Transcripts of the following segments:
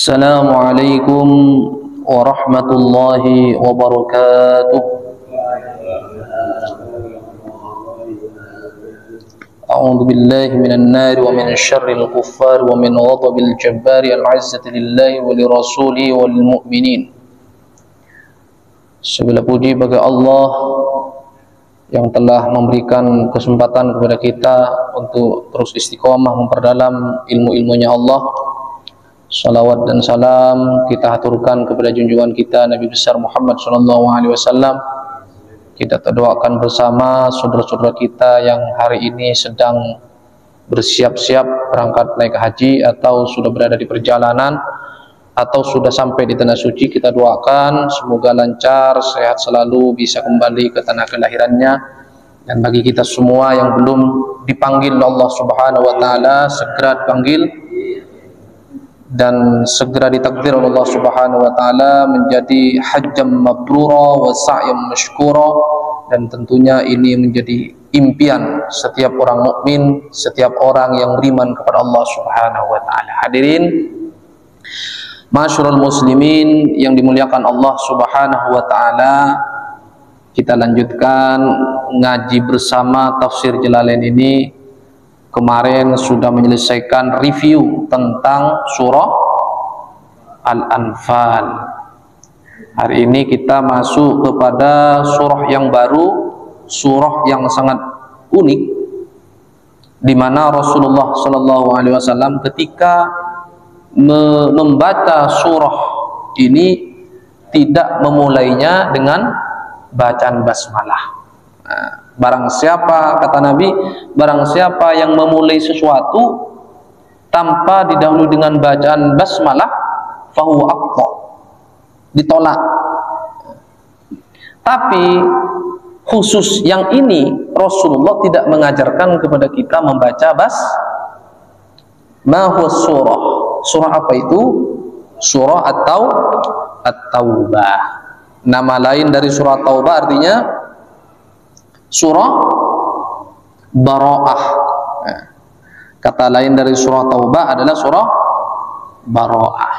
Assalamualaikum warahmatullahi wabarakatuh. A'udzu billahi minan nari wa min syarril kuffar wa min ghadabil jabbari al-'izzati lillahi wa li rasulihi wal mu'minin. Segala puji bagi Allah yang telah memberikan kesempatan kepada kita untuk terus istiqomah memperdalam ilmu-ilmunya Allah. Salawat dan salam kita haturkan kepada junjungan kita Nabi besar Muhammad SAW. Kita doakan bersama saudara-saudara kita yang hari ini sedang bersiap-siap berangkat naik haji atau sudah berada di perjalanan atau sudah sampai di tanah suci. Kita doakan semoga lancar, sehat selalu, bisa kembali ke tanah kelahirannya. Dan bagi kita semua yang belum dipanggil Allah Subhanahu wa taala, segera dipanggil dan segera ditakdir oleh Allah Subhanahu wa taala menjadi hajjam mabrura wa sa'yam mashkura, dan tentunya ini menjadi impian setiap orang mukmin, setiap orang yang beriman kepada Allah Subhanahu wa taala. Hadirin masyarul muslimin yang dimuliakan Allah Subhanahu wa taala, kita lanjutkan ngaji bersama tafsir Jalalain ini. Kemarin sudah menyelesaikan review tentang surah Al-Anfal. Hari ini kita masuk kepada surah yang baru, surah yang sangat unik, di mana Rasulullah SAW ketika membaca surah ini tidak memulainya dengan bacaan basmalah. Barang siapa, kata Nabi, barang siapa yang memulai sesuatu tanpa didahului dengan bacaan basmalah, fahuwa aqta, ditolak. Tapi khusus yang ini Rasulullah tidak mengajarkan kepada kita membaca ma huwa surah. Surah apa itu? Surah At-Taubah. Nama lain dari surah Taubah artinya surah Bara'ah. Kata lain dari surah Taubah adalah surah Bara'ah.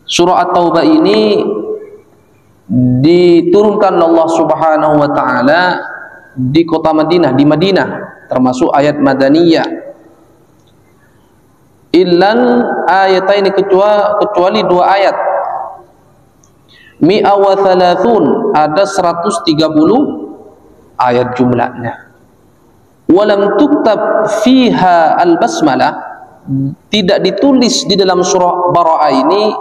Surah At-Taubah ini diturunkan Allah Subhanahu wa taala di kota Madinah, di Madinah, termasuk ayat madaniyah. Illal ayataini, kecuali dua ayat. Mi'a wa thalathun, ada 130 ayat jumlahnya. Walam tuktab fiha al-basmalah, tidak ditulis di dalam surah Bara'ah ini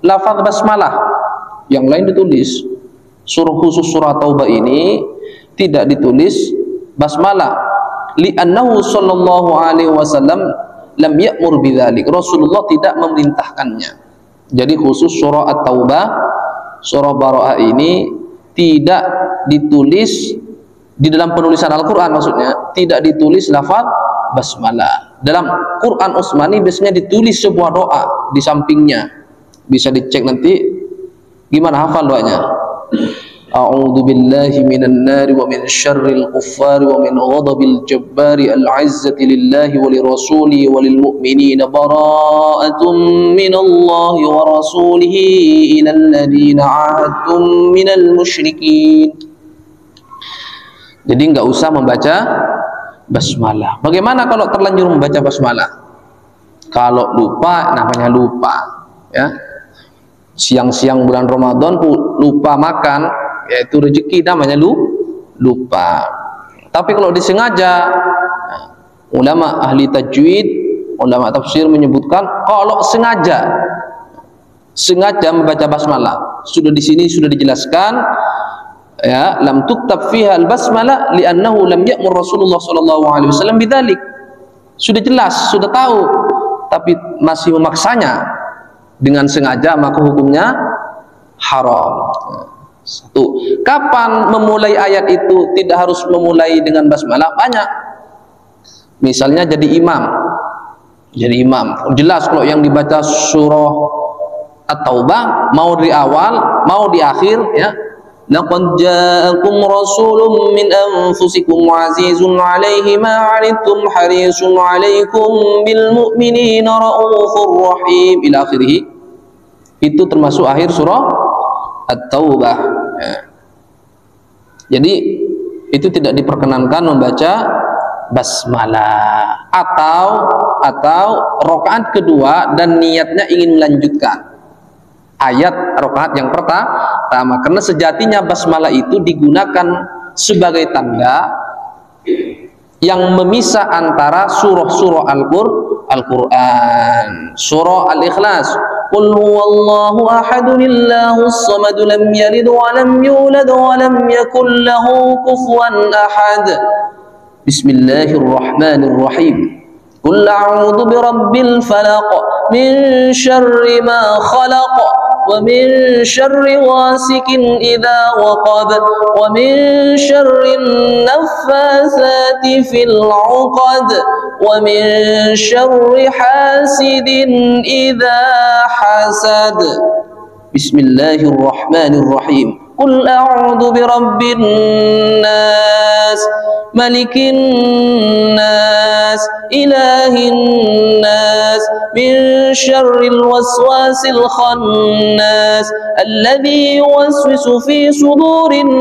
lafaz basmalah. Yang lain ditulis. Surah khusus surah Taubah ini tidak ditulis basmalah. Li'annahu sallallahu alaihi wasallam lam ya'mur bidzalik. Rasulullah tidak memerintahkannya. Jadi khusus surah At-Taubah, surah Bara'ah ini tidak ditulis di dalam penulisan Al-Quran, maksudnya tidak ditulis lafaz basmalah. Dalam Quran Utsmani biasanya ditulis sebuah doa di sampingnya, bisa dicek nanti gimana hafal doanya. A'udzu billahi minan nari wa min syarril kuffari wa min ghadabil jabbari al-'izzati lillahi wa li rasulihi wa lil mu'minina bara'atun minallahi wa rasulihi ilal ladzina 'ahadtum minal musyrikin. Jadi enggak usah membaca basmalah. Bagaimana kalau terlanjur membaca basmalah? Kalau lupa, namanya lupa, ya. Siang-siang bulan Ramadan lupa makan, yaitu rezeki, namanya lupa. Tapi kalau disengaja, ulama ahli tajwid, ulama tafsir menyebutkan kalau sengaja membaca basmalah, sudah di sini sudah dijelaskan, ya, lam tuktab fiha al-basmalah li'annahu lam ya'mur Rasulullah sallallahu alaihi wasallam bidzalik. Sudah jelas, sudah tahu, tapi masih memaksanya dengan sengaja, maka hukumnya haram. Satu, kapan memulai ayat itu tidak harus memulai dengan basmalah? Banyak. Misalnya jadi imam. Jelas kalau yang dibaca surah At-Taubah mau di awal, mau di akhir, ya, laqad ja'akum rasulun min anfusikum azizun 'alaihi ma 'anittum harisun 'alaikum bil mu'minina raufur rahim ila akhirih. Itu termasuk akhir surah At-Taubah ya. Jadi itu tidak diperkenankan membaca basmalah atau rakaat kedua dan niatnya ingin melanjutkan ayat rakaat yang pertama, karena sejatinya basmalah itu digunakan sebagai tanda yang memisah antara surah-surah Al-Quran. Surah Al-Ikhlas, qul huwallahu ahadunillahus samad lam yalid wa lam yulad wa lam yakul lahu kufuwan ahad. Bismillahirrahmanirrahim. Qul a'udzu birabbil falaq min syarri ma khalaq wa min syarri ghasikin idza waqab wa min syarri naffasati fil 'uqad wa min syarri hasidin idza hasad. Bismillahirrahmanirrahim. Qul a'udzu birabbin nas malikin nas ilahin nas min syarril waswasil khannas alladzi yuwaswisu fi sudurin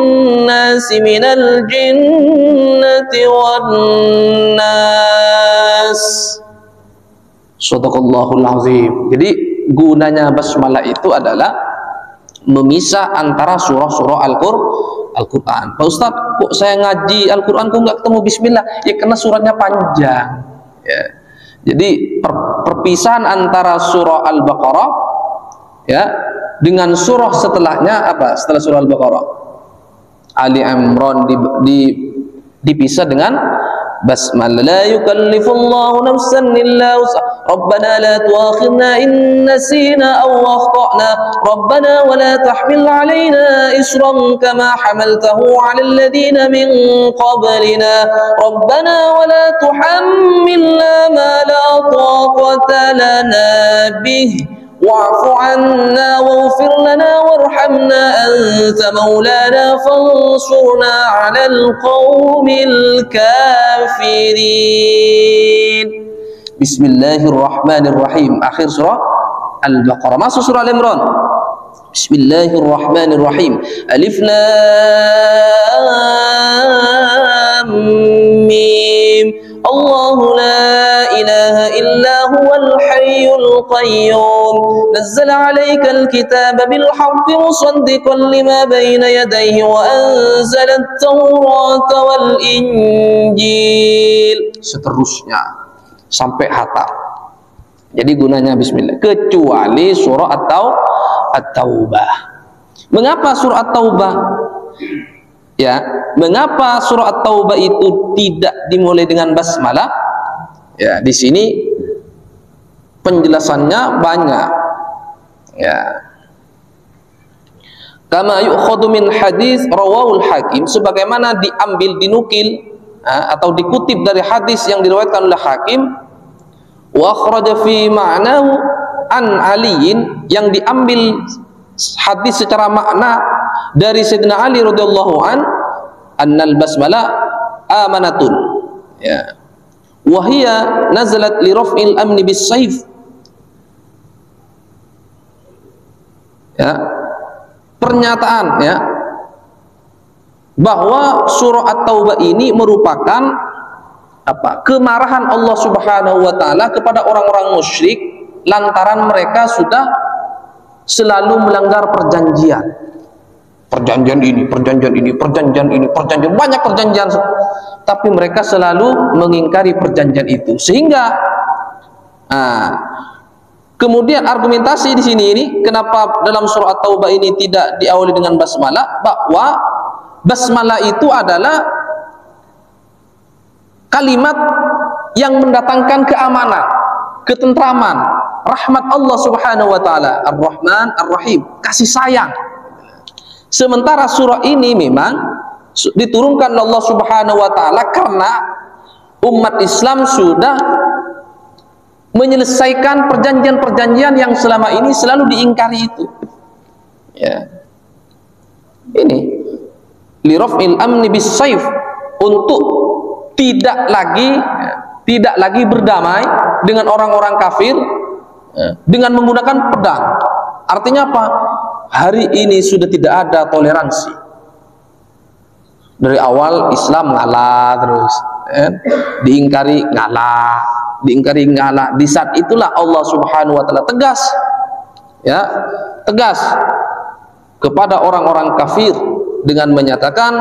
nas minal jinnati wan nas. Shadaqallahul azim. Jadi gunanya basmalah itu adalah memisah antara surah-surah Al-Quran. Pak Ustaz, kok saya ngaji Al-Quran kok nggak ketemu bismillah? Ya karena suratnya panjang ya. Jadi perpisahan antara surah Al-Baqarah ya dengan surah setelahnya apa? Setelah surah Al-Baqarah, Ali Imran dipisah dengan basmalah. La yukallifullahu nafsan illa wus'aha. Rabbana la tu'akhidna in nasina aw akhtana. Rabbana wa la tahmil 'alaina isran kama hamaltahu 'alal ladina min qablina. Rabbana wa la tuhammilna ma la taqata lana bih. wa'fu 'anna waghfir lana warhamna anta maulana fansurna 'alal qaumil kafirin. Bismillahirrahmanirrahim. Akhir surah Al-Baqarah. Masuk surah Al-Imran. Bismillahirrahmanirrahim. Alif Lam Mim. Allahu la ilaha illa huwal hayyul qayyum. Nazzala 'alaikal kitaba bil haqqi musaddiqan lima bayna yadayhi wa anzala at-taurata wal injil. Seterusnya sampai hatam. Jadi gunanya bismillah, kecuali surah At-Taubah. Mengapa surah At-Taubah? Ya, mengapa surah At-Taubah itu tidak dimulai dengan basmalah? Ya, di sini penjelasannya banyak. Ya. Kama yu'khadhu min hadis rawahul Hakim, sebagaimana diambil, dinukil atau dikutip dari hadis yang diriwayatkan oleh Hakim, wa akhraja fi ma'nahu an Aliin, yang diambil hadis secara makna dari Sayyidina Ali radhiyallahu an, annal basmalah amanatun, ya, wa hiya nazalat li raf'il amni bis sayf. Ya, pernyataan ya bahwa surah At-Taubah ini merupakan apa? Kemarahan Allah Subhanahu wa taala kepada orang-orang musyrik lantaran mereka sudah selalu melanggar perjanjian. Perjanjian ini, perjanjian ini, perjanjian ini, perjanjian, banyak perjanjian, tapi mereka selalu mengingkari perjanjian itu. Sehingga kemudian argumentasi di sini ini, kenapa dalam surah At-Taubah ini tidak diawali dengan basmalah? Bahwa basmalah itu adalah kalimat yang mendatangkan keamanan, ketentraman, rahmat Allah Subhanahu wa taala, Ar-Rahman Ar-Rahim, kasih sayang. Sementara surah ini memang diturunkan Allah Subhanahu wa taala karena umat Islam sudah menyelesaikan perjanjian-perjanjian yang selama ini selalu diingkari itu. Ya. Ini liraf'il amni bis saif, untuk tidak lagi berdamai dengan orang-orang kafir dengan menggunakan pedang. Artinya apa? Hari ini sudah tidak ada toleransi. Dari awal Islam ngalah terus, diingkari ngalah. Di saat itulah Allah Subhanahu wa taala tegas, ya, tegas kepada orang-orang kafir dengan menyatakan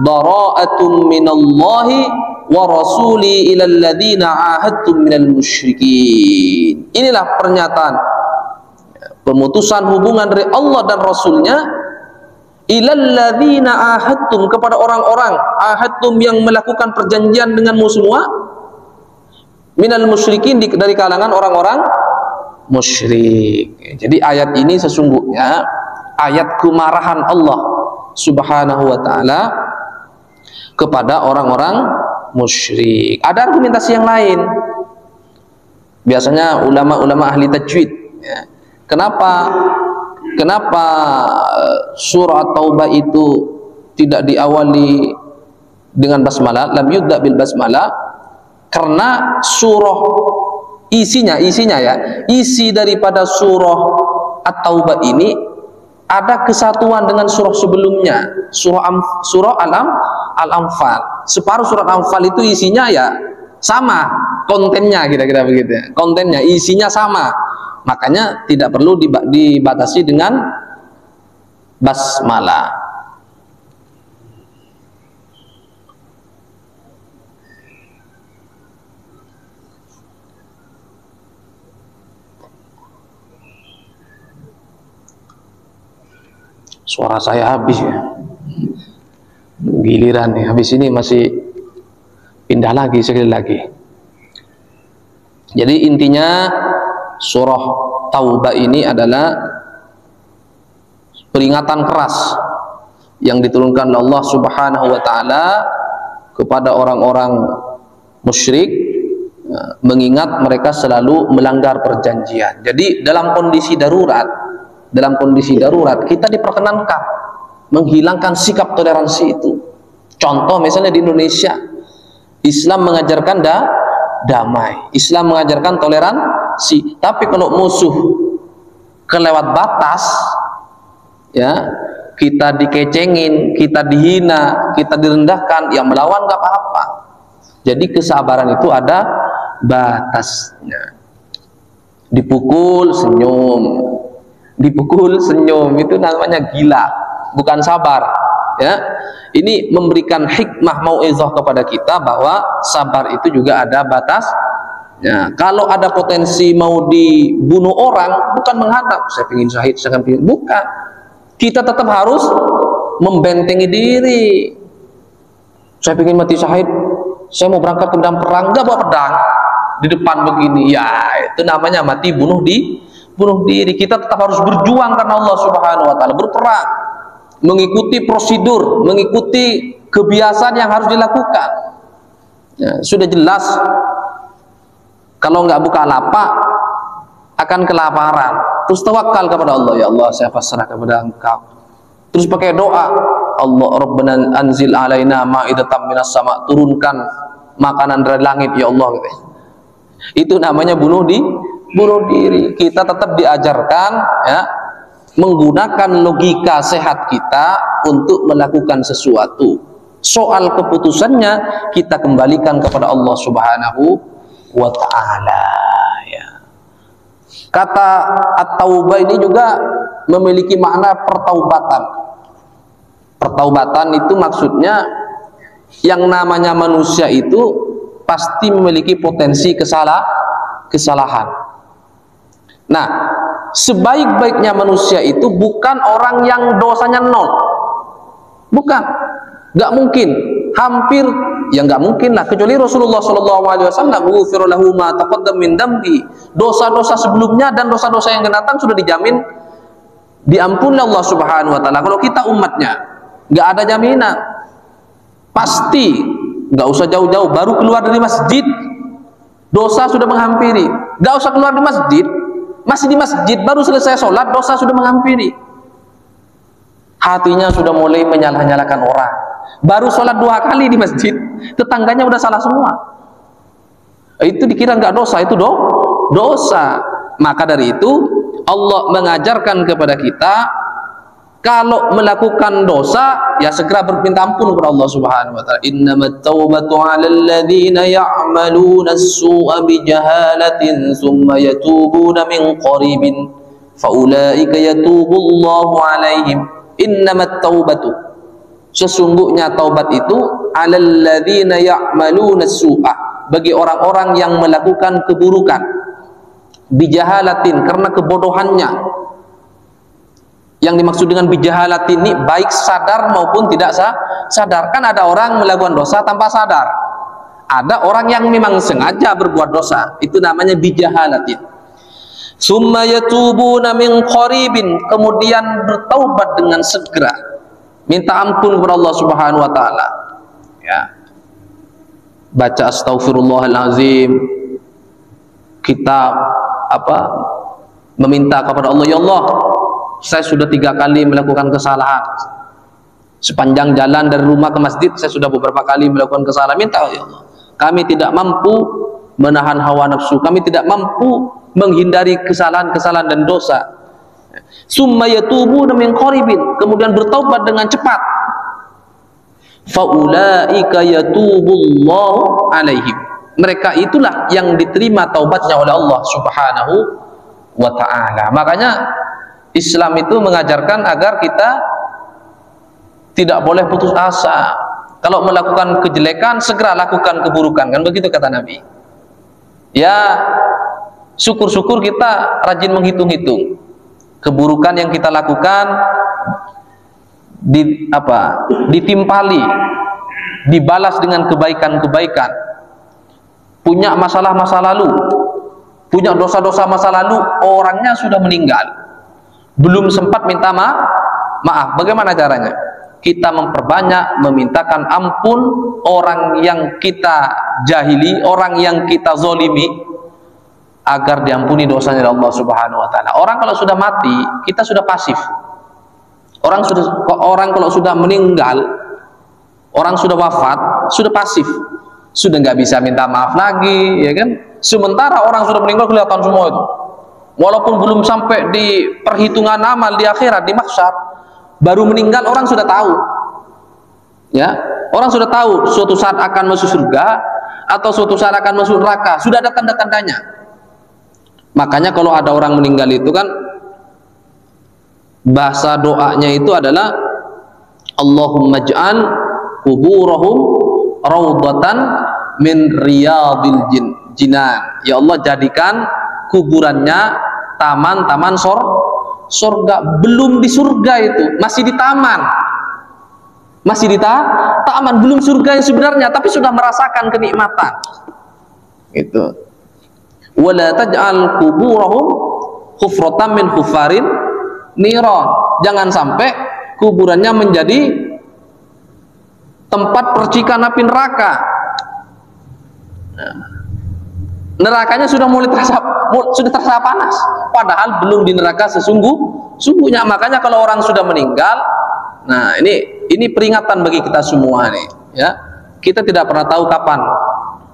bara'atum minallahi wa rasuli ilal ladzina ahadtum minal musyrikin. Inilah pernyataan pemutusan hubungan dari Allah dan Rasulnya ilal ladzina ahadtum, kepada orang-orang ahadtum yang melakukan perjanjian denganmu semua, minal musyrikin, dari kalangan orang-orang musyrik. Jadi ayat ini sesungguhnya ayat kemarahan Allah Subhanahu wa ta'ala kepada orang-orang musyrik. Ada argumentasi yang lain, biasanya ulama-ulama ahli tajwid, ya. Kenapa surah Taubah itu tidak diawali dengan basmalah, lam yubda bil basmalah? Karena surah isinya ya, isi daripada surah At-Taubah ini ada kesatuan dengan surah sebelumnya, surah Al-Anfal. Separuh surat Al-Anfal itu isinya ya sama, kontennya kira-kira begitu ya. Kontennya, isinya sama. Makanya tidak perlu dibatasi dengan basmalah. Suara saya habis ya, giliran nih, habis ini masih pindah lagi sekali lagi. Jadi intinya surah Taubah ini adalah peringatan keras yang diturunkan oleh Allah Subhanahu wa ta'ala kepada orang-orang musyrik, mengingat mereka selalu melanggar perjanjian. Jadi dalam kondisi darurat kita diperkenankan menghilangkan sikap toleransi itu. Contoh misalnya di Indonesia, Islam mengajarkan damai, Islam mengajarkan toleransi. Tapi kalau musuh kelewat batas, ya, kita dikecengin, kita dihina, kita direndahkan, yang melawan gak apa-apa. Jadi kesabaran itu ada batasnya. Dipukul senyum, itu namanya gila, bukan sabar, ya. Ini memberikan hikmah mau'izah kepada kita bahwa sabar itu juga ada batas. Ya, kalau ada potensi mau dibunuh orang, bukan menghadap saya ingin syahid, bukan. Kita tetap harus membentengi diri. Saya ingin mati syahid, saya mau berangkat ke medan perang, nggak bawa pedang di depan begini, ya itu namanya mati bunuh diri. Kita tetap harus berjuang karena Allah Subhanahu wa ta'ala, berperang, mengikuti prosedur, mengikuti kebiasaan yang harus dilakukan. Ya, sudah jelas kalau nggak buka lapak akan kelaparan. Terus tawakal kepada Allah, ya Allah saya pasrah kepada Engkau. Terus pakai doa, Allah Rabbana anzil alaina ma'idatan minas sama, turunkan makanan dari langit ya Allah, gitu. Itu namanya bunuh diri. Kita tetap diajarkan, ya, menggunakan logika sehat kita untuk melakukan sesuatu. Soal keputusannya kita kembalikan kepada Allah Subhanahu wa ta'ala, ya. Kata At-Taubah ini juga memiliki makna pertaubatan. Pertaubatan itu maksudnya yang namanya manusia itu pasti memiliki potensi kesalahan. Nah, sebaik-baiknya manusia itu bukan orang yang dosanya nol. Bukan, nggak mungkin. Hampir, ya nggak mungkin lah, kecuali Rasulullah SAW, ghufira lahu ma taqaddam min dambi. Dosa-dosa sebelumnya dan dosa-dosa yang akan datang sudah dijamin diampuni Allah Subhanahu wa ta'ala. Kalau kita umatnya, nggak ada jaminan. Pasti, nggak usah jauh-jauh, baru keluar dari masjid dosa sudah menghampiri. Nggak usah keluar di masjid, masih di masjid baru selesai sholat dosa sudah menghampiri. hatinya sudah mulai menyalah-nyalakan orang. Baru sholat 2 kali di masjid, tetangganya udah salah semua. Itu dikira nggak dosa, itu dosa. Maka dari itu Allah mengajarkan kepada kita, kalau melakukan dosa ya segera berminta ampun kepada Allah Subhanahu wa taala. Innamat taubatu 'alal ladzina ya'maluna as-su'a bijahalatin tsumma yatubuna min qaribin faulaika yatubullahu 'alaihim. Innamat taubatu, sesungguhnya taubat itu 'alal ladzina ya'maluna as-su'a, bagi orang-orang yang melakukan keburukan, bijahalatin, karena kebodohannya. Yang dimaksud dengan bijahalatin ini baik sadar maupun tidak sadar. Kan ada orang melakukan dosa tanpa sadar, ada orang yang memang sengaja berbuat dosa, itu namanya bijahalatin. Summa yatubuna min qaribin, kemudian bertaubat dengan segera, minta ampun kepada Allah Subhanahu wa taala. Ya. Baca astaghfirullahalazim, kita meminta kepada Allah, ya Allah, saya sudah 3 kali melakukan kesalahan. Sepanjang jalan dari rumah ke masjid saya sudah beberapa kali melakukan kesalahan. Minta, ya Allah, kami tidak mampu menahan hawa nafsu, kami tidak mampu menghindari kesalahan-kesalahan dan dosa. Summa yatubuna min qaribin, kemudian bertaubat dengan cepat. Faulaika yatubullahu alaihim, mereka itulah yang diterima taubatnya oleh Allah Subhanahu wa ta'ala. Makanya Islam itu mengajarkan agar kita tidak boleh putus asa. Kalau melakukan kejelekan, segera lakukan keburukan, kan begitu kata Nabi. Ya, syukur-syukur kita rajin menghitung-hitung keburukan yang kita lakukan, ditimpali, dibalas dengan kebaikan-kebaikan. Punya masalah masa lalu, punya dosa-dosa masa lalu, orangnya sudah meninggal, belum sempat minta maaf. Bagaimana caranya? Kita memperbanyak memintakan ampun orang yang kita jahili, orang yang kita zolimi, agar diampuni dosanya oleh Allah Subhanahu wa taala. Orang kalau sudah mati, kita sudah pasif. Orang kalau sudah meninggal, orang sudah wafat, sudah pasif, sudah nggak bisa minta maaf lagi, ya kan? Sementara orang sudah meninggal kelihatan semua itu. Walaupun belum sampai di perhitungan amal di akhirat, di mahsyar, baru meninggal orang sudah tahu. Ya, orang sudah tahu suatu saat akan masuk surga atau suatu saat akan masuk neraka, sudah ada tanda-tandanya. Makanya kalau ada orang meninggal itu kan bahasa doanya itu adalah Allahumma ja'al kuburahum raudatan min riyadil jinan. Ya Allah, jadikan kuburannya taman-taman surga. Belum di surga itu, masih di taman, masih di taman, belum surga yang sebenarnya, tapi sudah merasakan kenikmatan itu. Wala taj'al kuburahum hufratan min hufarin niron, jangan sampai kuburannya menjadi tempat percikan api neraka. Nerakanya sudah mulai terasa panas, padahal belum di neraka sesungguhnya. Makanya kalau orang sudah meninggal, nah ini peringatan bagi kita semua nih, ya. Kita tidak pernah tahu kapan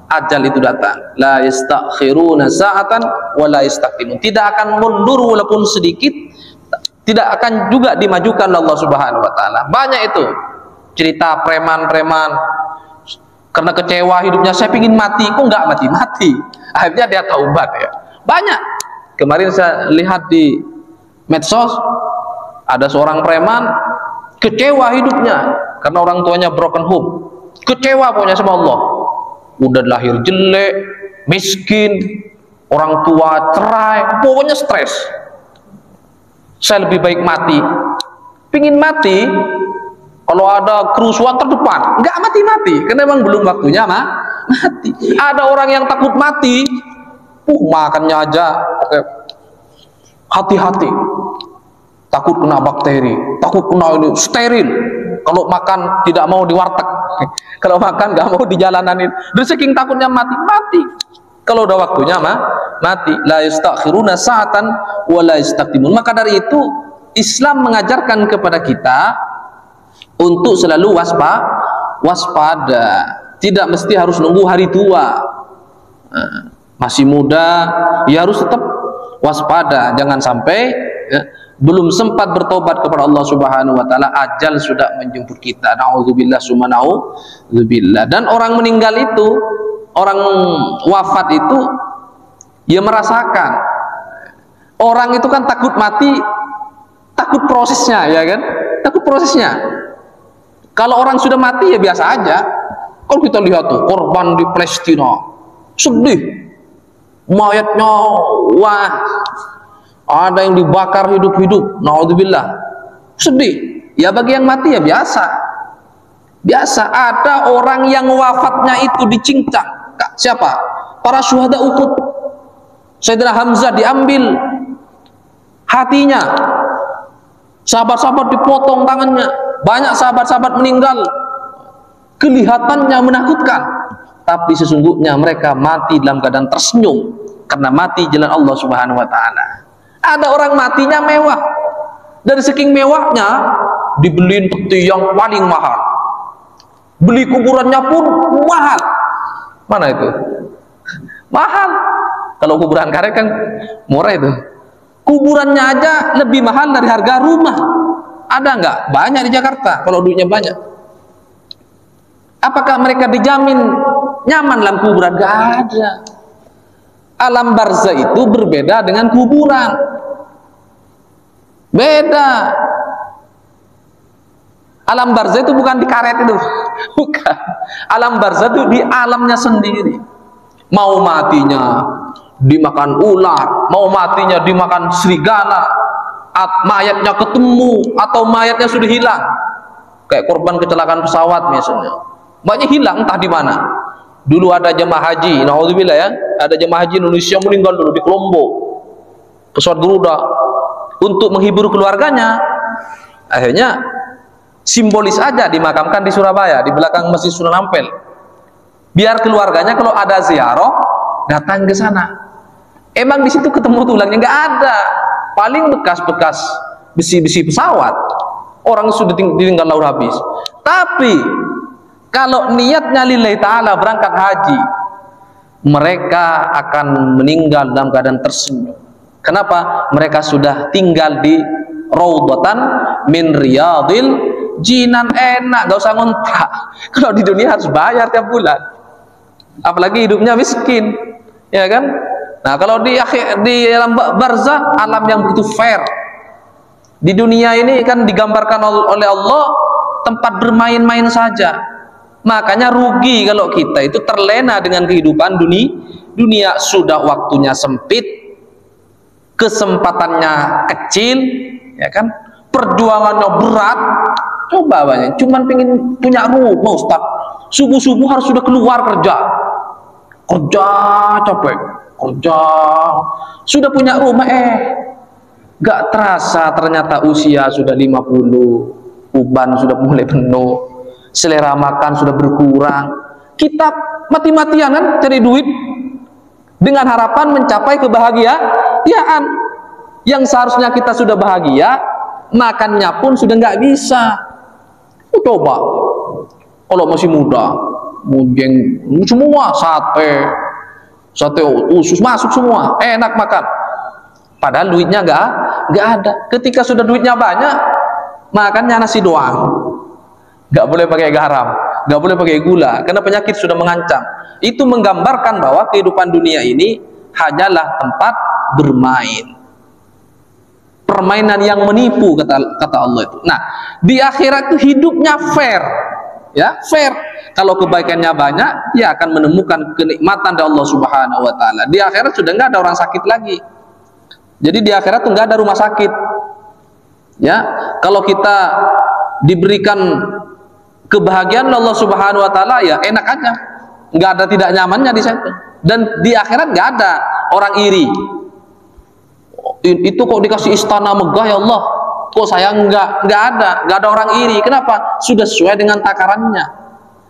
ajal itu datang. La yastakhiruna sa'atan wa la yastaqdimun. Tidak akan mundur walaupun sedikit, tidak akan juga dimajukan Allah Subhanahu wa taala. Banyak itu cerita preman-preman karena kecewa hidupnya, saya ingin mati, kok nggak mati-mati, akhirnya dia taubat, ya. Banyak. Kemarin saya lihat di medsos, ada seorang preman kecewa hidupnya karena orang tuanya broken home, kecewa pokoknya sama Allah, udah lahir jelek, miskin, orang tua cerai, pokoknya stres. Saya lebih baik mati. Pingin mati, kalau ada kerusuhan terdepan, nggak mati-mati, karena memang belum waktunya mati. Ada orang yang takut mati, makannya aja hati-hati, takut kena bakteri, takut kena ini, steril. Kalau makan tidak mau di warteg, kalau makan nggak mau di jalanan, dan saking takutnya mati. Kalau udah waktunya mati. La yastakhiruna sa'atan wa la yastaqdimun. Maka dari itu Islam mengajarkan kepada kita untuk selalu waspada. Tidak mesti harus nunggu hari tua. Masih muda, ya harus tetap waspada. Jangan sampai belum sempat bertobat kepada Allah Subhanahu wa taala, ajal sudah menjemput kita. Nauzubillah summa nauzubillah. Dan orang meninggal itu, orang wafat itu, ya merasakan. Orang itu kan takut mati, takut prosesnya, ya kan? Takut prosesnya. Kalau orang sudah mati ya biasa aja. Kalau kita lihat tuh korban di Palestina, sedih, mayatnya, wah, ada yang dibakar hidup-hidup, naudzubillah, sedih. Ya bagi yang mati ya biasa. Biasa. Ada orang yang wafatnya itu dicincang. Siapa? Para syuhada Uhud. Sayyidina Hamzah diambil hatinya, sahabat-sahabat dipotong tangannya, banyak sahabat-sahabat meninggal. Kelihatannya menakutkan, tapi sesungguhnya mereka mati dalam keadaan tersenyum karena mati jalan Allah Subhanahu wa taala. Ada orang matinya mewah, dari saking mewahnya dibeliin peti yang paling mahal, beli kuburannya pun mahal. Mana itu? Mahal. Kalau kuburan karet kan murah itu. Kuburannya aja lebih mahal dari harga rumah. Ada nggak? Banyak di Jakarta kalau duitnya banyak. Apakah mereka dijamin nyaman dalam kuburan? Gak ada. Alam barzah itu berbeda dengan kuburan. Beda. Alam barzah itu bukan di karet itu. Bukan. Alam barzah itu di alamnya sendiri. Mau matinya dimakan ular, mau matinya dimakan serigala, mayatnya ketemu atau mayatnya sudah hilang. Kayak korban kecelakaan pesawat misalnya. Banyak hilang entah di mana. Dulu ada jemaah haji, naudzubillah ya, ada jemaah haji Indonesia meninggal dulu di Lombok, pesawat Garuda. Untuk menghibur keluarganya, akhirnya simbolis aja dimakamkan di Surabaya, di belakang Masjid Sunan Ampel. Biar keluarganya kalau ada ziarah datang ke sana. Emang di situ ketemu tulangnya? Nggak ada. Paling bekas-bekas besi-besi pesawat. Orang sudah ditinggal laur habis. Tapi kalau niatnya lillahi ta'ala berangkat haji, mereka akan meninggal dalam keadaan tersenyum. Kenapa? Mereka sudah tinggal di raudhatan min riyadil jinan, enak, gak usah ngontrak. Kalau di dunia harus bayar tiap bulan, apalagi hidupnya miskin, ya kan? Nah, kalau di alam barzah, alam yang begitu fair. Di dunia ini kan digambarkan oleh Allah tempat bermain-main saja. Makanya rugi kalau kita itu terlena dengan kehidupan dunia. Sudah waktunya sempit, kesempatannya kecil, ya kan? Perjuangannya berat. Coba banyak, cuman pengen punya rumah, Ustaz. Subuh-subuh harus sudah keluar kerja capek, kerja. Sudah punya rumah, gak terasa ternyata usia sudah 50, uban sudah mulai penuh, selera makan sudah berkurang. Kita mati-matian kan cari duit dengan harapan mencapai kebahagiaan yang seharusnya kita sudah bahagia, makannya pun sudah nggak bisa. Coba kalau masih muda, mungkin semua sate usus masuk semua, enak makan, padahal duitnya nggak ada. Ketika sudah duitnya banyak, makannya nasi doang, nggak boleh pakai garam, nggak boleh pakai gula, karena penyakit sudah mengancam. Itu menggambarkan bahwa kehidupan dunia ini hanyalah tempat bermain, permainan yang menipu, kata Allah itu. Nah, di akhirat itu hidupnya fair, ya, fair. Kalau kebaikannya banyak, dia akan menemukan kenikmatan dari Allah Subhanahu wa taala. Di akhirat sudah nggak ada orang sakit lagi. Jadi di akhirat tuh nggak ada rumah sakit. Ya, kalau kita diberikan kebahagiaan Allah Subhanahu wa taala, ya enak aja. Nggak ada tidak nyamannya di situ. Dan di akhirat nggak ada orang iri. Itu kok dikasih istana megah, ya Allah, kok saya nggak ada orang iri. Kenapa? Sudah sesuai dengan takarannya.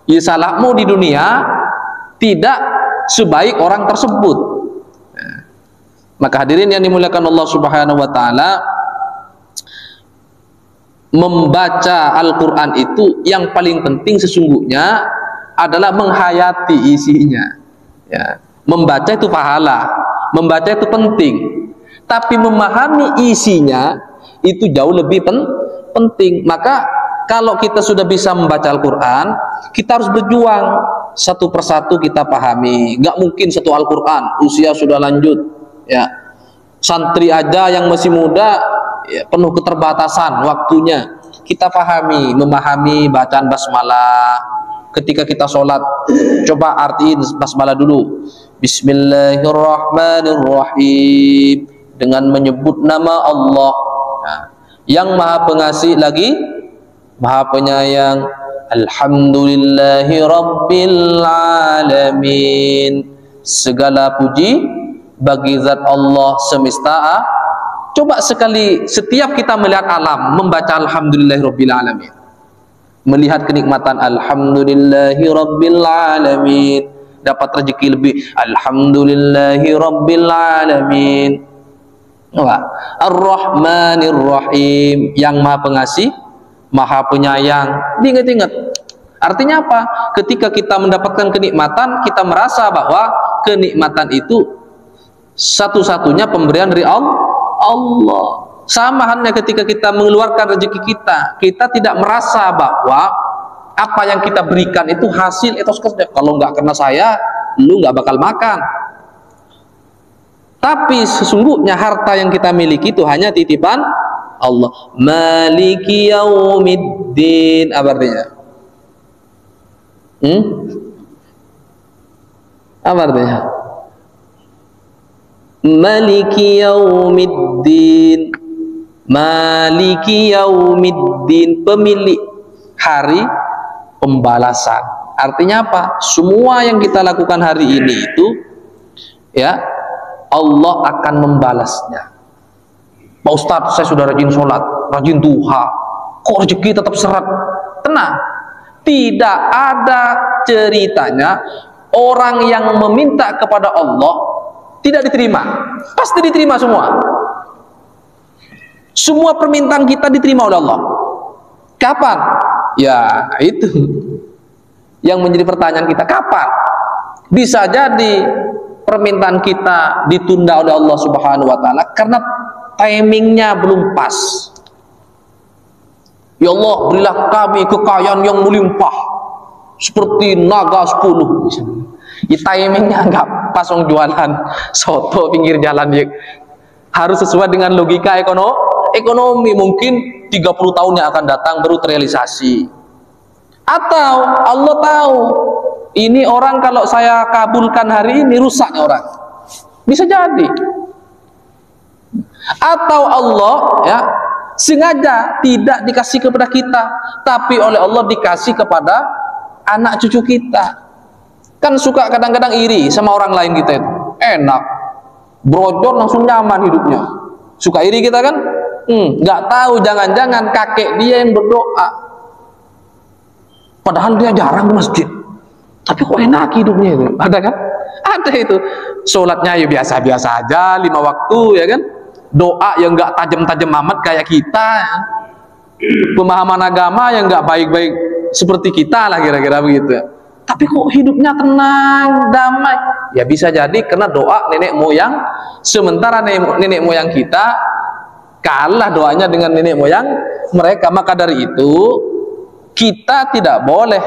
Ya, salahmu di dunia tidak sebaik orang tersebut. Maka hadirin yang dimuliakan Allah Subhanahu wa taala, membaca Al-Quran itu yang paling penting sesungguhnya adalah menghayati isinya. Ya. Membaca itu pahala, membaca itu penting, tapi memahami isinya itu jauh lebih penting. Maka kalau kita sudah bisa membaca Al-Quran, kita harus berjuang satu persatu kita pahami. Nggak mungkin satu Al-Quran, usia sudah lanjut, ya, santri aja yang masih muda, ya, penuh keterbatasan waktunya. Kita pahami, memahami bacaan basmalah. Ketika kita sholat, coba artiin basmalah dulu. Bismillahirrahmanirrahim, dengan menyebut nama Allah, nah, yang maha pengasih lagi maha penyayang. Alhamdulillahi rabbil alamin, segala puji bagi zat Allah semesta. Coba sekali setiap kita melihat alam, membaca Alhamdulillahi rabbil alamin, melihat kenikmatan Alhamdulillahi rabbil alamin, dapat rezeki lebih Alhamdulillahi rabbil alamin. Ar-Rahmanir Rahim, yang maha pengasih maha penyayang. Diingat-ingat artinya apa? Ketika kita mendapatkan kenikmatan, kita merasa bahwa kenikmatan itu satu-satunya pemberian dari Allah. Sama halnya ketika kita mengeluarkan rezeki kita tidak merasa bahwa apa yang kita berikan itu hasil etos kerja. Kalau nggak karena saya, lu nggak bakal makan. Tapi sesungguhnya harta yang kita miliki itu hanya titipan Allah. Maliki yaumiddin, apa artinya? Apa artinya? Maliki yaumiddin, Maliki yaumiddin, pemilik hari pembalasan. Artinya apa? Semua yang kita lakukan hari ini itu, ya, Allah akan membalasnya. Pak Ustadz, saya sudah rajin sholat, rajin duha, kok rezeki tetap seret? Tenang, tidak ada ceritanya orang yang meminta kepada Allah tidak diterima. Pasti diterima semua. Semua permintaan kita diterima oleh Allah. Kapan? Ya, itu yang menjadi pertanyaan kita. Kapan? Bisa jadi permintaan kita ditunda oleh Allah Subhanahu wa taala karena timingnya belum pas. Ya Allah, berilah kami kekayaan yang melimpah seperti naga 10. Ya, timingnya nggak pas, jualan soto pinggir jalan ya. Harus sesuai dengan logika ekonomi. Mungkin 30 tahun yang akan datang baru terrealisasi. Atau Allah tahu ini orang kalau saya kabulkan hari ini rusaknya orang. Bisa jadi. Atau Allah, ya, sengaja tidak dikasih kepada kita, tapi oleh Allah dikasih kepada anak cucu kita. Kan suka kadang-kadang iri sama orang lain kita itu. Enak, brojol langsung nyaman hidupnya. Suka iri kita kan? Nggak tahu jangan-jangan kakek dia yang berdoa. Padahal dia jarang ke masjid. Tapi kok enak hidupnya itu. Ada kan? Ada itu. Sholatnya ya biasa-biasa aja, 5 waktu, ya kan? Doa yang nggak tajam-tajam amat kayak kita. Pemahaman agama yang nggak baik-baik seperti kita lah, kira-kira begitu. Tapi kok hidupnya tenang, damai? Ya bisa jadi karena doa nenek moyang. Sementara nenek moyang kita kalah doanya dengan nenek moyang mereka. Maka dari itu kita tidak boleh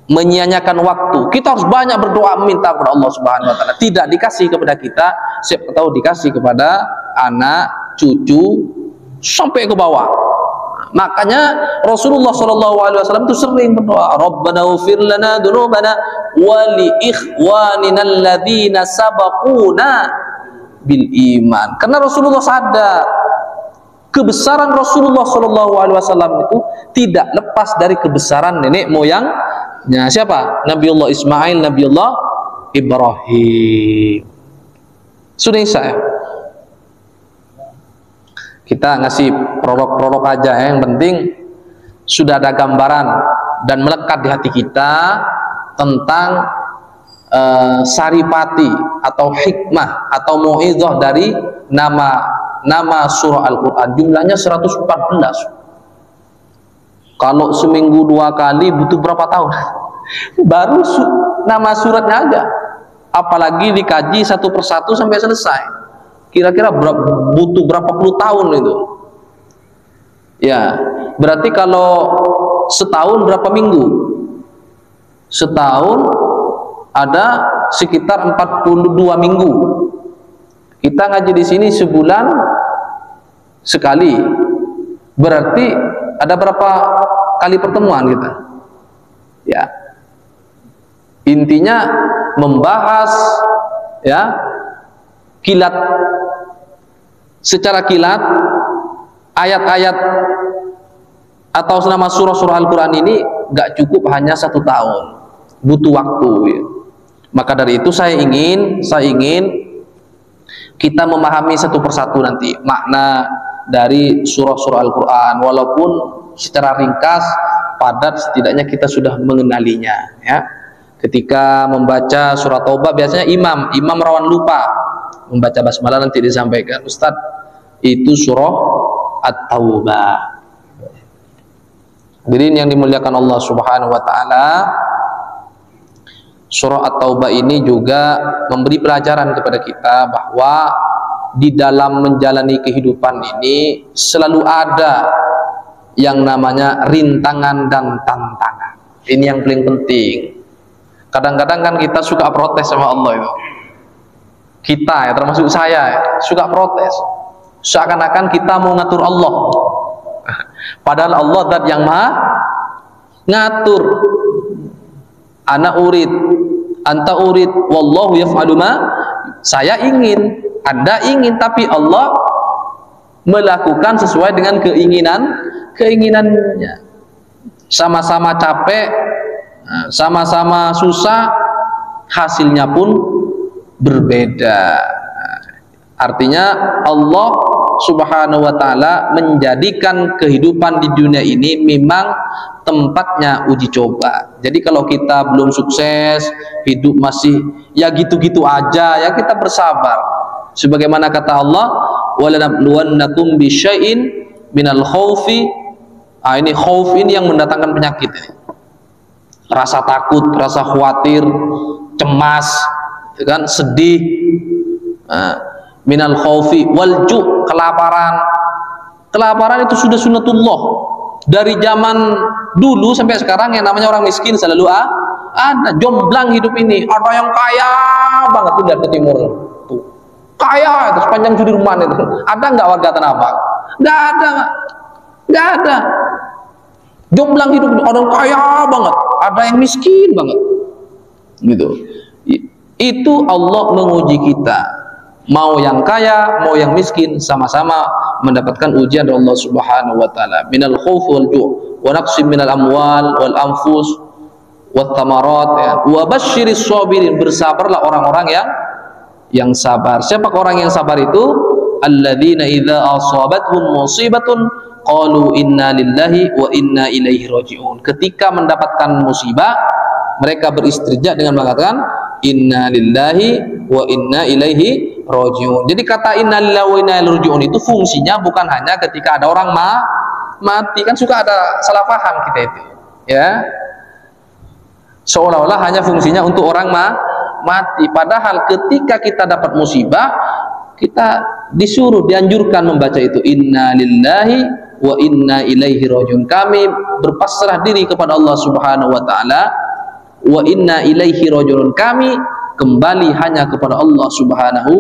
menyia-nyiakan waktu. Kita harus banyak berdoa meminta kepada Allah Subhanahu wa taala. Tidak dikasih kepada kita, siapa tahu dikasih kepada anak, cucu sampai ke bawah. Makanya Rasulullah SAW itu sering berdoa, Rabbana ighfir lana dzunubana wa li ikhwanina alladzina sabaquna bil iman. Karena Rasulullah sadar kebesaran Rasulullah SAW itu tidak lepas dari kebesaran nenek moyangnya. Siapa? Nabiullah Ismail, Nabiullah Ibrahim. Sudah saya kita ngasih prolog aja, yang penting sudah ada gambaran dan melekat di hati kita tentang saripati atau hikmah atau mau'izah dari nama surah Al-Quran. Jumlahnya 114. Kalau seminggu 2 kali butuh berapa tahun? Baru nama suratnya aja. Apalagi dikaji satu persatu sampai selesai. Kira-kira butuh berapa puluh tahun itu? Ya, berarti kalau setahun berapa minggu? Setahun ada sekitar 42 minggu. Kita ngaji di sini sebulan sekali. Berarti ada berapa kali pertemuan kita? Ya. Intinya membahas ya kilat, secara kilat ayat-ayat atau nama surah-surah Al-Quran ini gak cukup hanya 1 tahun, butuh waktu ya. Maka dari itu saya ingin kita memahami satu persatu nanti makna dari surah-surah Al-Quran, walaupun secara ringkas, padat, setidaknya kita sudah mengenalinya ya. Ketika membaca surah Taubah biasanya imam rawan lupa membaca basmalah, nanti disampaikan, Ustadz itu surah At-Taubah. Hadirin yang dimuliakan Allah Subhanahu wa taala, surah At-Taubah ini juga memberi pelajaran kepada kita bahwa di dalam menjalani kehidupan ini selalu ada yang namanya rintangan dan tantangan. Ini yang paling penting. Kadang-kadang kan kita suka protes sama Allah itu. Kita ya, termasuk saya ya, suka protes. Seakan-akan kita mau ngatur Allah. Padahal Allah zat yang maha ngatur. Ana urid, anta urid, wallahu yaf'alu ma. Saya ingin, Anda ingin, tapi Allah melakukan sesuai dengan keinginannya. Sama-sama capek, sama-sama susah, hasilnya pun berbeda. Artinya Allah Subhanahu wa ta'ala menjadikan kehidupan di dunia ini memang tempatnya uji coba. Jadi kalau kita belum sukses, hidup masih ya gitu-gitu aja, ya kita bersabar. Sebagaimana kata Allah, walanabluwannakum bisyai'in minal khaufi. Ini khauf ini yang mendatangkan penyakit ini. Rasa takut, rasa khawatir, cemas, kan, sedih, minal khaufi wal ju', kelaparan itu sudah sunnatullah dari zaman dulu sampai sekarang. Yang namanya orang miskin selalu ada, jomblang hidup ini. Ada yang kaya banget tuh dari timur tuh, kaya itu sepanjang Sudirman itu. Ada nggak warga Tanah Abang? Nggak ada. Jomblang hidup, orang kaya banget, ada yang miskin banget gitu. Itu Allah menguji kita, mau yang kaya mau yang miskin sama-sama mendapatkan ujian dari Allah Subhanahu wa taala. Minal khauf wal ju' wa naqsim minal amwal wal anfus wat thamarat ya. Wa basyiris sabirin, bersabarlah orang-orang yang sabar. Siapa orang yang sabar itu? Alladzina idza asabathum musibatun qalu inna lillahi wa inna ilaihi raji'un. Ketika mendapatkan musibah, mereka beristirja dengan mengatakan inna lillahi wa inna ilaihi raji'un. Jadi kata inna lillahi wa inna ilaihi raji'un itu fungsinya bukan hanya ketika ada orang mati. Kan suka ada salah paham kita itu ya, seolah-olah hanya fungsinya untuk orang mati. Padahal ketika kita dapat musibah, kita dianjurkan membaca itu inna lillahi wa inna ilaihi raji'un. Kami berpasrah diri kepada Allah Subhanahu wa taala, wa inna ilaihi raji'un, kami kembali hanya kepada Allah Subhanahu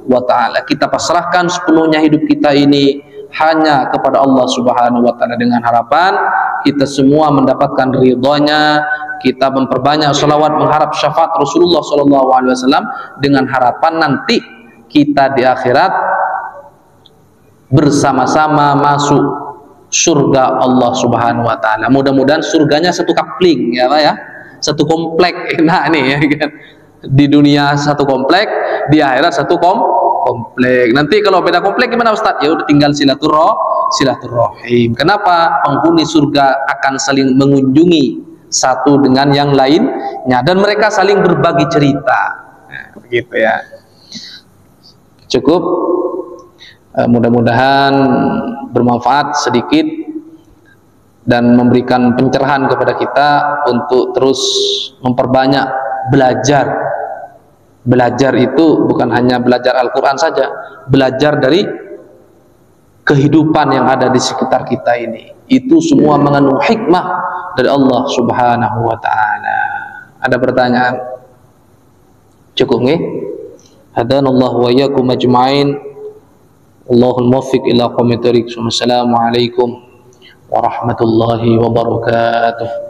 wa taala. Kita pasrahkan sepenuhnya hidup kita ini hanya kepada Allah Subhanahu wa taala dengan harapan kita semua mendapatkan ridhonya. Kita memperbanyak selawat mengharap syafaat Rasulullah SAW dengan harapan nanti kita di akhirat bersama-sama masuk surga Allah Subhanahu wa taala. Mudah-mudahan surganya satu kapling ya Pak ya. Satu komplek. Nah nih ya kan. Di dunia satu komplek, di akhirat satu komplek. Nanti kalau beda komplek gimana Ustaz? Ya udah tinggal silaturahim. Kenapa? Penghuni surga akan saling mengunjungi satu dengan yang lainnya dan mereka saling berbagi cerita. Nah, begitu ya. Cukup. Mudah-mudahan bermanfaat sedikit dan memberikan pencerahan kepada kita untuk terus memperbanyak belajar. Belajar itu bukan hanya belajar Al-Quran saja, belajar dari kehidupan yang ada di sekitar kita ini. Itu semua mengandung hikmah dari Allah Subhanahu wa ta'ala. Ada pertanyaan? Cukup nggih? Hadanallahu wa iyyakum ajma'in. Allahul muwaffiq ila aqwamit thoriq. Wassalamualaikum warahmatullahi wabarakatuh.